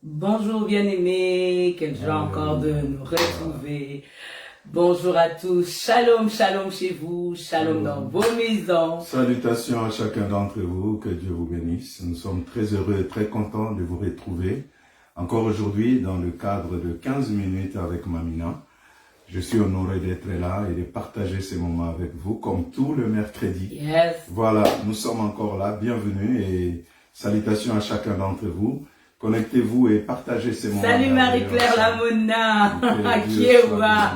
Bonjour bien-aimés, quelle joie encore de nous retrouver. Bonjour à tous, shalom, shalom chez vous, shalom dans vos maisons. Salutations à chacun d'entre vous, que Dieu vous bénisse. Nous sommes très heureux et très contents de vous retrouver encore aujourd'hui dans le cadre de 15 minutes avec Mamina. Je suis honoré d'être là et de partager ces moments avec vous comme tout le mercredi. Yes. Voilà, nous sommes encore là, bienvenue et salutations à chacun d'entre vous. Connectez-vous et partagez ces moments. Salut Marie-Claire Lamona, à Kiewa.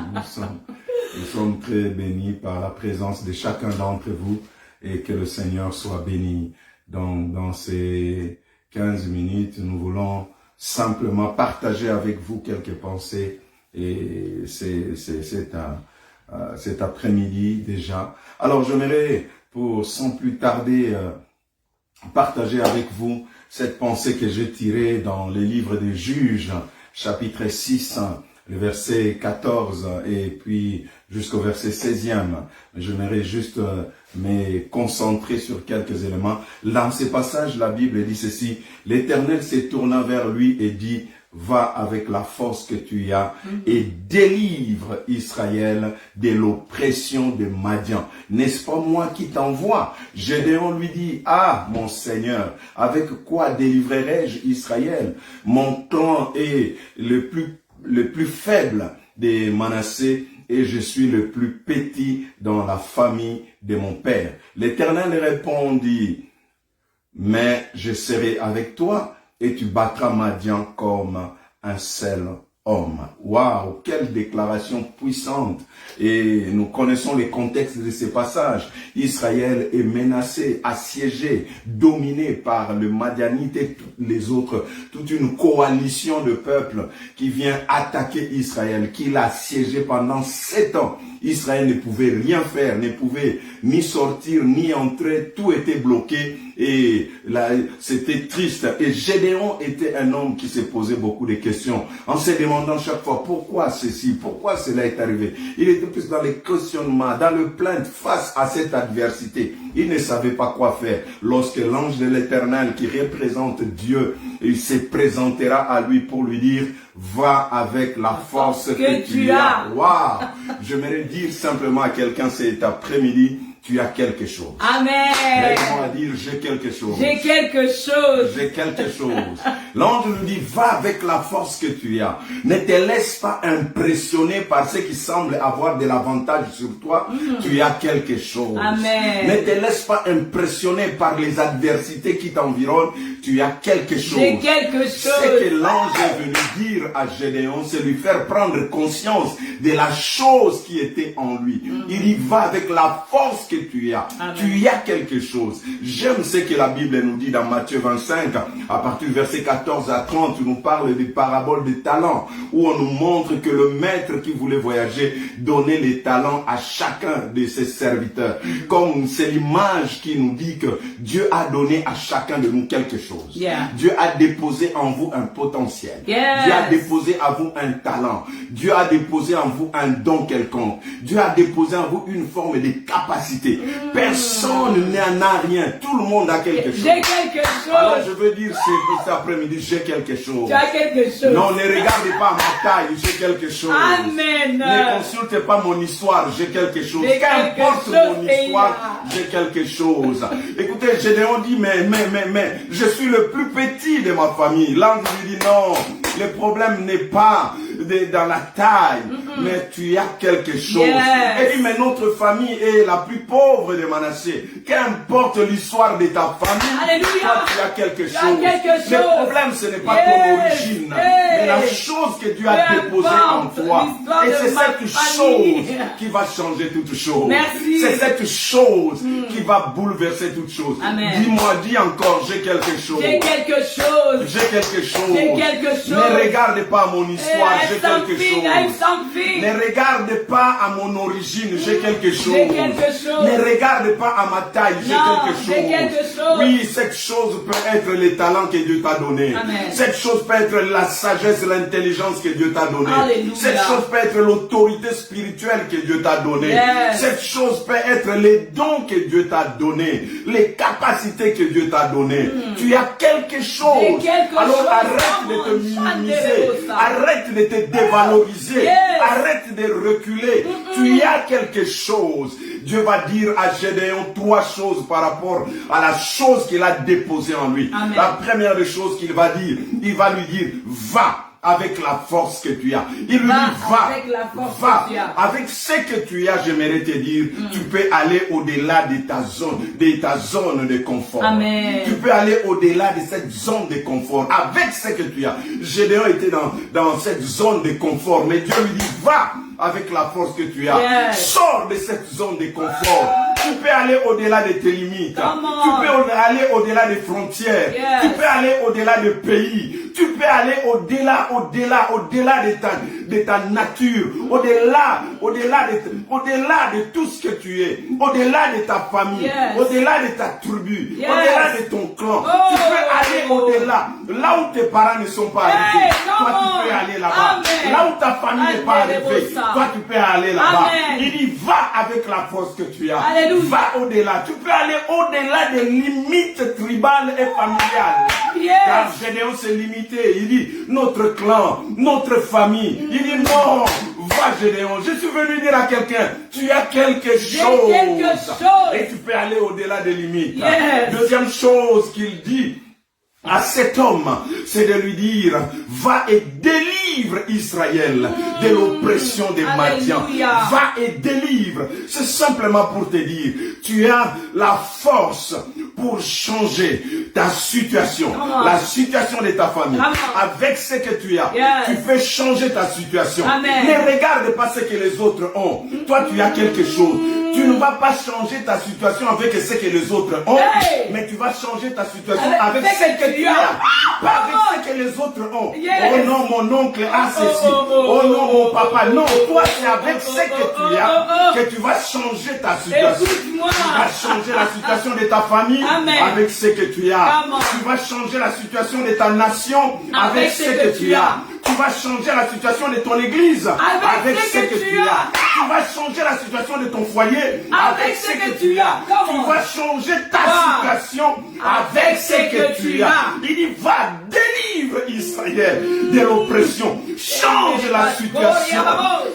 Nous sommes très bénis par la présence de chacun d'entre vous et que le Seigneur soit béni dans ces 15 minutes. Nous voulons simplement partager avec vous quelques pensées et cet après-midi déjà. Alors j'aimerais, sans plus tarder, partager avec vous cette pensée que j'ai tirée dans les livres des Juges, chapitre 6, le verset 14 et puis jusqu'au verset 16e. J'aimerais juste me concentrer sur quelques éléments. Dans ces passages, la Bible dit ceci: l'Éternel se tourna vers lui et dit: va avec la force que tu as et délivre Israël de l'oppression de Madian. N'est-ce pas moi qui t'envoie? Gédéon lui dit: ah, mon Seigneur, avec quoi délivrerai-je Israël? Mon clan est le plus faible des Manassés et je suis le plus petit dans la famille de mon père. L'Éternel répondit: mais je serai avec toi et tu battras Madian comme un seul homme. Waouh, quelle déclaration puissante! Et nous connaissons les contextes de ces passages. Israël est menacé, assiégé, dominé par le Madianite et les autres, toute une coalition de peuples qui vient attaquer Israël, qui l'a assiégé pendant 7 ans. Israël ne pouvait rien faire, ne pouvait ni sortir, ni entrer, tout était bloqué et là, c'était triste. Et Gédéon était un homme qui se posait beaucoup de questions, en se demandant chaque fois pourquoi ceci, pourquoi cela est arrivé. Il était plus dans les questionnements, dans le plainte face à cette adversité. Il ne savait pas quoi faire. Lorsque l'ange de l'Éternel qui représente Dieu, il se présentera à lui pour lui dire: va avec la force que tu as. Waouh! J'aimerais dire simplement à quelqu'un cet après-midi: tu as quelque chose. Amen. Laisse-moi dire: j'ai quelque chose. J'ai quelque chose. J'ai quelque chose. L'ange nous dit: va avec la force que tu as. Ne te laisse pas impressionner par ce qui semble avoir de l'avantage sur toi. Tu as quelque chose. Amen. Ne te laisse pas impressionner par les adversités qui t'environnent. Tu as quelque chose. J'ai quelque chose. Ce que l'ange est venu dire à Gédéon, c'est lui faire prendre conscience de la chose qui était en lui. Il y va avec la force que tu as. Amen. Tu as quelque chose. J'aime ce que la Bible nous dit dans Matthieu 25, à partir du verset 14 à 30, où nous parle des paraboles des talents, où on nous montre que le maître qui voulait voyager donnait les talents à chacun de ses serviteurs. Comme c'est l'image qui nous dit que Dieu a donné à chacun de nous quelque chose. Yeah. Dieu a déposé en vous un potentiel. Yes. Dieu a déposé en vous un talent. Dieu a déposé en vous un don quelconque. Dieu a déposé en vous une forme de capacité. Personne n'en a rien. Tout le monde a quelque chose. J'ai quelque chose. Alors je veux dire cet après-midi: j'ai quelque chose. Tu as quelque chose. Non, ne regardez pas ma taille, j'ai quelque chose. Amen. Ne consultez pas mon histoire, j'ai quelque chose. J'ai Qu'importe quelque chose, mon histoire, j'ai quelque chose. Écoutez, Gédéon dit: mais, je suis le plus petit de ma famille. L'ange lui dit: non, le problème n'est pas dans la taille, mais tu as quelque chose. Yes. Et dit: mais notre famille est la plus pauvre de Manassé. Qu'importe l'histoire de ta famille, Alléluia. toi tu as quelque Tu as chose. quelque chose. Le problème, ce n'est pas ton origine, mais la chose que Dieu a déposée en toi. Et c'est cette chose qui va changer toute chose. Merci. C'est cette chose qui va bouleverser toute chose. Amen. Dis-moi, dis encore: j'ai quelque chose. J'ai quelque chose. J'ai quelque chose. J'ai quelque chose. Ne regarde pas mon histoire, j'ai quelque chose. Something. Ne regarde pas à mon origine, j'ai quelque chose. J'ai quelque chose. Ne regarde pas à ma taille, j'ai Non, quelque chose. j'ai quelque chose. Oui, cette chose peut être les talents que Dieu t'a donnés. Amen. Cette chose peut être la sagesse, l'intelligence que Dieu t'a donnée. Alléluia. Cette chose peut être l'autorité spirituelle que Dieu t'a donnée. Yes. Cette chose peut être les dons que Dieu t'a donnés, les capacités que Dieu t'a données. Tu as quelque chose. Alors arrête de te minimiser. Arrête de te dévaloriser. Yes. Arrête de reculer. Tu as quelque chose. Dieu va dire à Gédéon 3 choses par rapport à la chose qu'il a déposée en lui. Amen. La première des choses qu'il va dire, il va lui dire, va avec la force que tu as. Il lui dit, va, avec la force va, que tu as. avec ce que tu as, j'aimerais te dire, tu peux aller au-delà de ta zone de confort. Amen. Tu peux aller au-delà de cette zone de confort, avec ce que tu as. Gédéon était dans cette zone de confort, mais Dieu lui dit, va avec la force que tu as. Yes. Sors de cette zone de confort. Tu peux aller au-delà de tes limites. Come on. Tu peux aller au-delà des frontières. Yes. Tu peux aller au-delà des pays. Tu peux aller au-delà de ta nature. Au-delà de tout ce que tu es. Au-delà de ta famille. Yes. Au-delà de ta tribu. Yes. Au-delà de ton clan. Oh. Tu peux aller au-delà. Là où tes parents ne sont pas arrivés. Hey, toi, tu come peux on. aller là-bas. Amen. Là où ta famille n'est pas arrivée. Ça. Toi, tu peux aller là-bas. Amen. Il dit, va avec la force que tu as. Alléluia. Va au-delà. Tu peux aller au-delà des limites tribales et familiales. Yes. Car Gédéon s'est limité. Il dit, notre clan, notre famille. Il dit, non, va Gédéon. Je suis venu dire à quelqu'un, tu as quelque chose. quelque chose. Et tu peux aller au-delà des limites. Yes. Deuxième chose qu'il dit à cet homme, c'est de lui dire, va et délivre Israël de l'oppression des Madians. Alléluia. Va et délivre. C'est simplement pour te dire, tu as la force pour changer ta situation, la situation de ta famille. Avec ce que tu as, Yes. tu peux changer ta situation. Amen. Ne regarde pas ce que les autres ont. Toi, tu as quelque chose. Tu ne vas pas changer ta situation avec ce que les autres ont, Hey. mais tu vas changer ta situation Avec avec ce ce que que tu tu as. as. Pas avec ce que les autres ont. Yes. Oh non, mon oncle a ceci. oh, Oh non, mon papa. Non, toi, c'est oh, avec oh, ce que tu as que tu vas changer ta situation. Écoute-moi. Tu vas changer la situation de ta famille Amen. avec ce que tu as. Come on. Tu vas changer la situation de ta nation avec ce que tu as. Tu vas changer la situation de ton église avec ce que tu as. Tu vas changer la situation de ton foyer avec ce que tu as. Tu vas changer ta situation avec ce que tu as. Il dit, va, délivre Israël de l'oppression. Change la situation.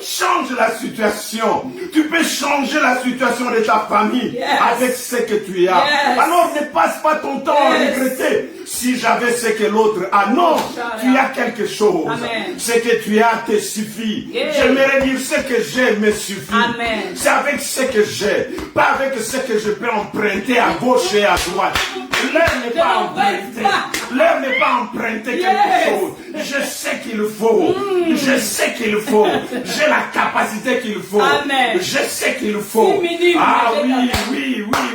Change la situation. Tu peux changer la situation de ta famille avec ce que tu as. Alors ne passe pas ton temps à regretter. Si j'avais ce que l'autre a, non, tu as quelque chose. Amen. Ce que tu as te suffit. Yes. J'aimerais dire ce que j'ai me suffit. Amen. C'est avec ce que j'ai, pas avec ce que je peux emprunter à gauche et à droite. L'heure n'est pas empruntée. L'heure n'est pas emprunter quelque chose. Je sais qu'il faut. Je sais qu'il faut. J'ai la capacité qu'il faut. Amen. Je sais qu'il faut. Minime, Ah mais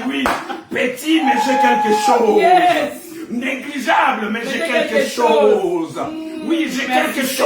oui. Petit, mais j'ai quelque chose. Yes. Négligeable, mais j'ai quelque chose. Oui, j'ai quelque chose.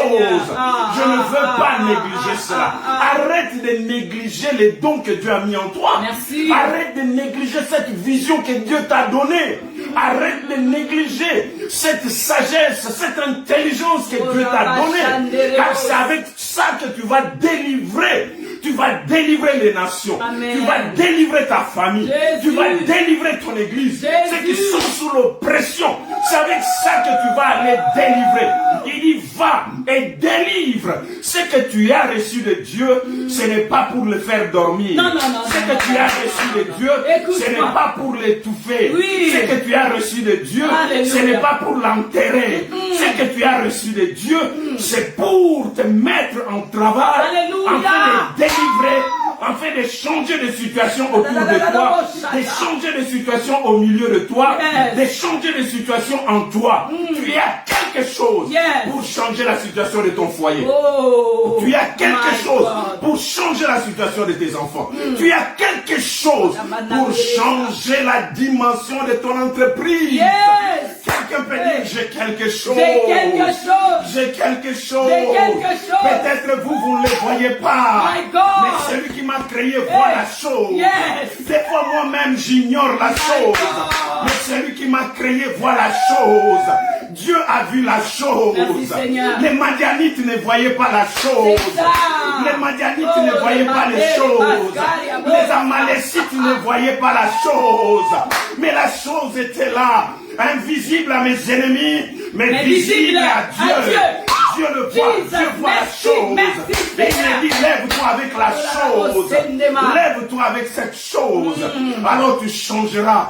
Je ne veux pas négliger cela. Arrête de négliger les dons que Dieu a mis en toi. Merci. Arrête de négliger cette vision que Dieu t'a donnée. Arrête de négliger cette sagesse, cette intelligence que Dieu t'a donnée. Car c'est avec ça que tu vas délivrer. Tu vas délivrer les nations. Amen. Tu vas délivrer ta famille. Jésus. Tu vas délivrer ton église. Jésus. Ceux qui sont sous l'oppression. C'est avec ça que tu vas les délivrer. Il dit, va et délivre. Ce que tu as reçu de Dieu, ce n'est pas pour le faire dormir. Non. Ce que tu as reçu de Dieu, ce n'est pas pour l'étouffer. Oui. Ce que tu as reçu de Dieu, Alléluia. ce n'est pas pour l'enterrer. Ce que tu as reçu de Dieu, c'est pour te mettre en travail, Alléluia. afin de délivrer, afin de changer de situation autour de toi, de changer de situation au milieu de toi, de changer de situation en toi. Tu as quelque chose pour changer la situation de ton foyer. Oh, Tu as quelque chose God. pour changer la situation de tes enfants. Tu as quelque chose pour changer la dimension de ton entreprise. Yes. Quelqu'un peut dire, j'ai quelque chose. J'ai quelque chose. J'ai quelque chose. J'ai quelque chose. Peut-être vous ne le voyez pas. My God. Mais celui qui m'a créé voit la chose. Yes. Des fois moi-même j'ignore la chose. God. Mais celui qui m'a créé voit la chose. Dieu a vu la chose. Merci, Seigneur. Les Madianites ne voyaient pas la chose. C'est ça. Les Madianites ne voyaient pas les choses. Les Amalécites ne voyaient pas la chose. Mais la chose était là, invisible à mes ennemis, mais visible à Dieu. Dieu le voit, Dieu voit la chose. Et il dit, lève-toi avec la chose. Lève-toi avec cette chose. Alors tu changeras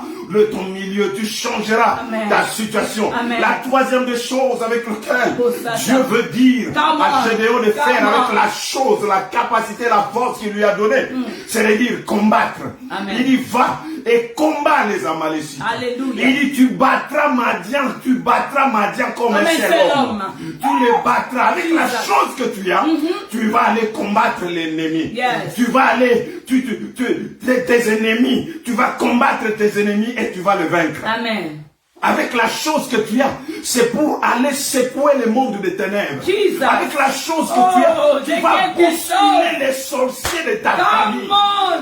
ton milieu, tu changeras ta situation. Amen. La troisième des choses avec laquelle Dieu veut dire à Gédéon de faire avec la chose, la capacité, la force qu'il lui a donnée, c'est de dire combattre. Amen. Il dit, va et combat les Amalécites. Alléluia. Il dit, tu battras Madian comme un seul homme. Tu les battras avec la chose que tu as. Tu vas aller combattre l'ennemi. Yes. Tu vas aller, tes ennemis, tu vas combattre tes ennemis et tu vas le vaincre. Amen. Avec la chose que tu as, c'est pour aller secouer le monde des ténèbres. Jesus. Avec la chose que tu as, tu vas bousculer les sorciers de ta famille.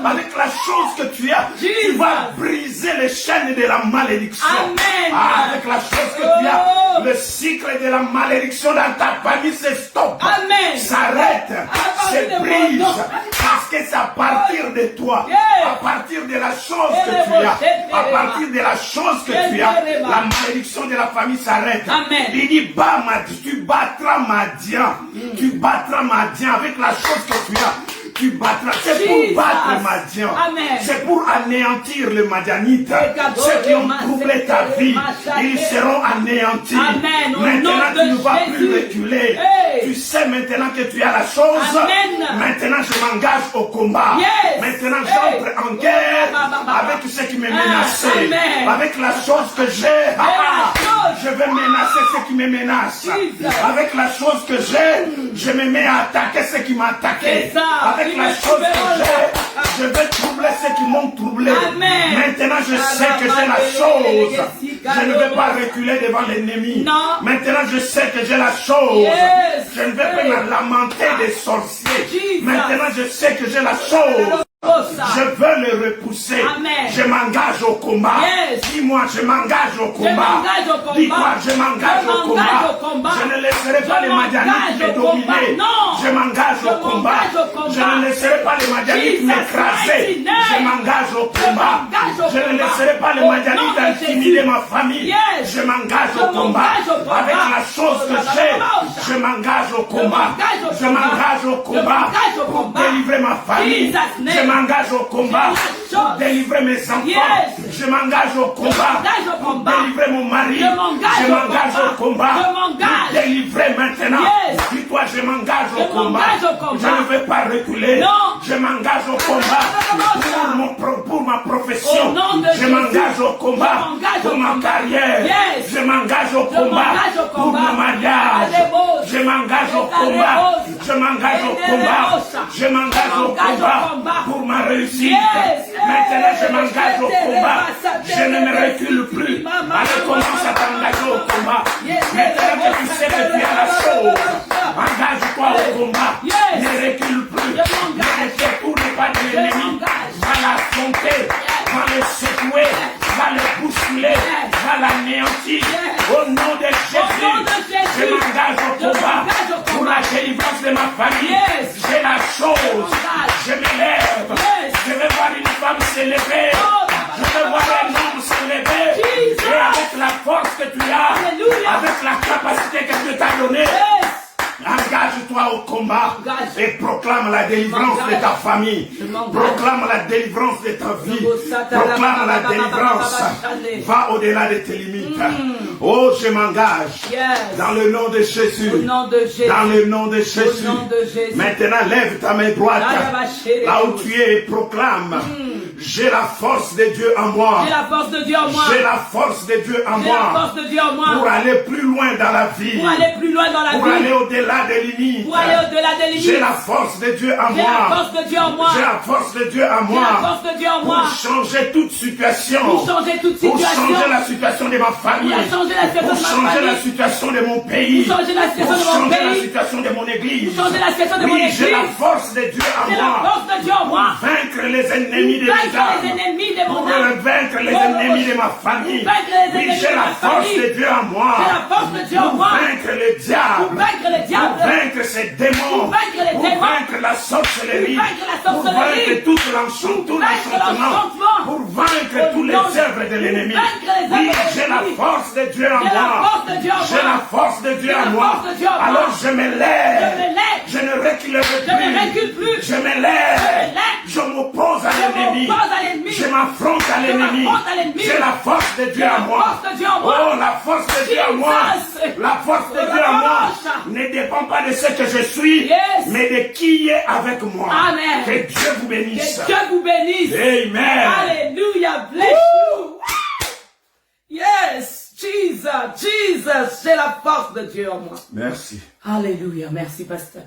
Avec la chose que tu as, tu vas briser les chaînes de la malédiction. Amen. Avec la chose que tu as, le cycle de la malédiction dans ta famille se stoppe. Amen. S'arrête, se brise. Parce que c'est à partir de toi, à partir de la chose que tu as, à partir de la chose que tu as, la malédiction de la famille s'arrête. Il dit, tu battras Madian. Tu battras Madian avec la chose que tu as. Tu battras. C'est pour battre Madian. C'est pour anéantir les Madianites. Ceux qui ont troublé ta vie, ils seront anéantis. Maintenant, tu ne vas plus reculer. Tu sais maintenant que tu as la chose. Maintenant, je m'engage au combat. Maintenant, j'entre en guerre avec ce qui me menaçait. Avec la chose que j'ai. Je vais menacer ceux qui me menacent. Avec la chose que j'ai, je me mets à attaquer ceux qui m'attaquaient. Avec la chose que j'ai, je vais troubler ceux qui m'ont troublé. Maintenant, je sais que j'ai la chose. Je ne vais pas reculer devant l'ennemi. Maintenant, je sais que j'ai la chose. Je ne vais pas me lamenter des sorciers. Maintenant, je sais que j'ai la chose. Je veux le repousser. Je m'engage au combat. Dis-moi, je m'engage au combat. Dis-moi, je m'engage au combat. Je ne laisserai pas les Madianites me dominer. Je m'engage au combat. Je ne laisserai pas les Madianites m'écraser. Je m'engage au combat. Je ne laisserai pas les Madianites intimider ma famille. Je m'engage au combat. Avec la chose que j'ai, je m'engage au combat. Je m'engage au combat pour délivrer ma famille. Je m'engage au combat pour délivrer mes enfants. Je m'engage au combat pour délivrer mon mari. Je m'engage au combat pour délivrer maintenant. Dis-toi, je m'engage au combat. Je ne vais pas reculer. Je m'engage au combat pour ma profession. Je m'engage au combat pour ma carrière. Je m'engage au combat pour mon mariage. Je m'engage au combat. Je m'engage au combat. Je m'engage au combat pour ma réussite. Maintenant, je m'engage au combat. Je ne me recule plus. Alors, commence à t'engager au combat. Maintenant que tu sais que tu as la chose, engage-toi au combat. Ne recule plus. Ne détourne pas de l'ennemi. Va l'affronter. Va le secouer. Va le bousculer. Va l'anéantir. Au nom de Jésus, je m'engage au combat pour la délivrance de ma famille. J'ai la chose. Je me lève. Je vais voir une femme s'élever. Je vais voir un homme s'élever. Et avec la force que tu as, avec la capacité que Dieu t'a donnée, engage-toi au combat et proclame la délivrance de ta famille. Proclame la délivrance de ta vie. Proclame la délivrance. Va au-delà de tes limites. Oh, je m'engage dans le nom de Jésus. Dans le nom de Jésus. Maintenant, lève ta main droite là où tu es et proclame. J'ai la force de Dieu en moi. J'ai la force de Dieu en moi. J'ai la force de Dieu en J'ai moi. la force de Dieu en moi. Pour aller plus loin dans la vie. Pour aller plus loin dans la pour vie. Aller au-delà des limites. Pour aller au-delà des limites. J'ai la force de Dieu en J'ai moi. la force de Dieu en moi. J'ai la force de Dieu en moi. J'ai la force de Dieu en moi. Pour changer toute situation. Pour changer toute situation. Pour changer la situation de ma famille. Pour changer la situation de ma famille. Pour changer la situation de mon pays. Pour changer la situation de mon pays. Pour changer la situation de mon église. Pour changer la situation de mon église. J'ai la force de Dieu en moi. J'ai la force de Dieu en moi. Pour vaincre les ennemis de mes âmes, les ennemis de mon pour âme. vaincre les ennemis de ma famille. Pour vaincre les Oui, ennemis j'ai de la ma force famille. de Dieu en moi. J'ai la force de Dieu en Pour moi. vaincre le Pour diable. vaincre le Pour diable. vaincre ces démons. Pour vaincre les Pour démons. vaincre la sorcellerie. Pour vaincre la Pour sorcellerie. vaincre tout l'enchantement. l'enchantement. Pour vaincre Au toutes les nom de- œuvres de l'ennemi. Pour vaincre les Oui, œuvres de j'ai la l'ennemi. force de Dieu en J'ai la moi. force de Dieu en J'ai moi. la force de Dieu J'ai en la moi. force de Dieu en moi. Alors je me lève. Je me lève. Je ne reculerai Je ne recule plus. Je me lève. Je me lève. Je m'oppose à Je l'ennemi. m'oppose à l'ennemi. Je m'affronte à Je l'ennemi. m'affronte à l'ennemi. J'ai la force de Dieu J'ai la en moi. force de Dieu en moi. Oh, la force de Dieu en moi. Jesus. La force de Dieu en moi ne dépend pas de ce que je suis, Yes. mais de qui est avec moi. Amen. Que Dieu vous bénisse. Que Dieu vous bénisse. Amen. Alléluia. Bless you. Yes. Jesus. Jesus. J'ai la force de Dieu en moi. Merci. Alléluia. Merci, pasteur.